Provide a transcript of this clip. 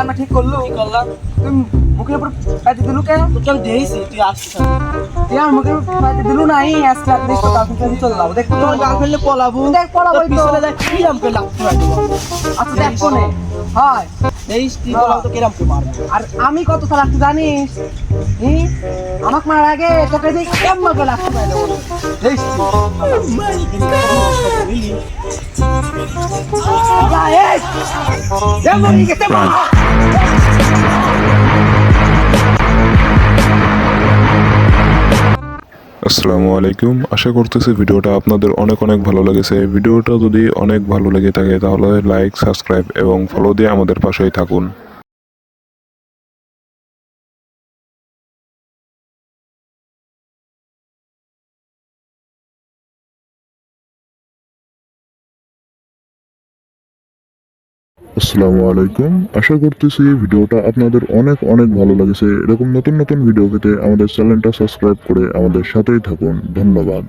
আমি ঠিক করলু কি করলাম? তুই মুখের উপর পাইতে দিলু কে তোকে আমি দিয়েছি, তুই আসছিস। তুই আমার মুখের উপর পাইতে দিলু নাই আজকে আপনি তো তার সাথে চলে যাবো দেখ তোর গার্লফ্রেন্ডে পলাবো, দেখ পলাবো তোর পিছনে দেখ কিরাম করে লাগতে হয় তোর। আচ্ছা দেখ কোনে হয় দেখিস তুই পলাবো তো কিরাম করে মারবো। আর আমি কত সাল লাগতে জানিস আমাকে মারার আগে তোকে যে কেমন করে লাগতে পারে দেখ আসসালামু আলাইকুম। আশা করতেছি ভিডিওটা আপনাদের অনেক অনেক ভালো লেগেছে। ভিডিওটা যদি অনেক ভালো লেগে থাকে তাহলে লাইক, সাবস্ক্রাইব এবং ফলো দিয়ে আমাদের পাশেই থাকুন। আসসালামু আলাইকুম। আশা করতেছি ভিডিওটা আপনাদের অনেক অনেক ভালো লেগেছে। এরকম নতুন নতুন ভিডিও পেতে আমাদের চ্যানেলটা সাবস্ক্রাইব করে আমাদের সাথেই থাকুন। ধন্যবাদ।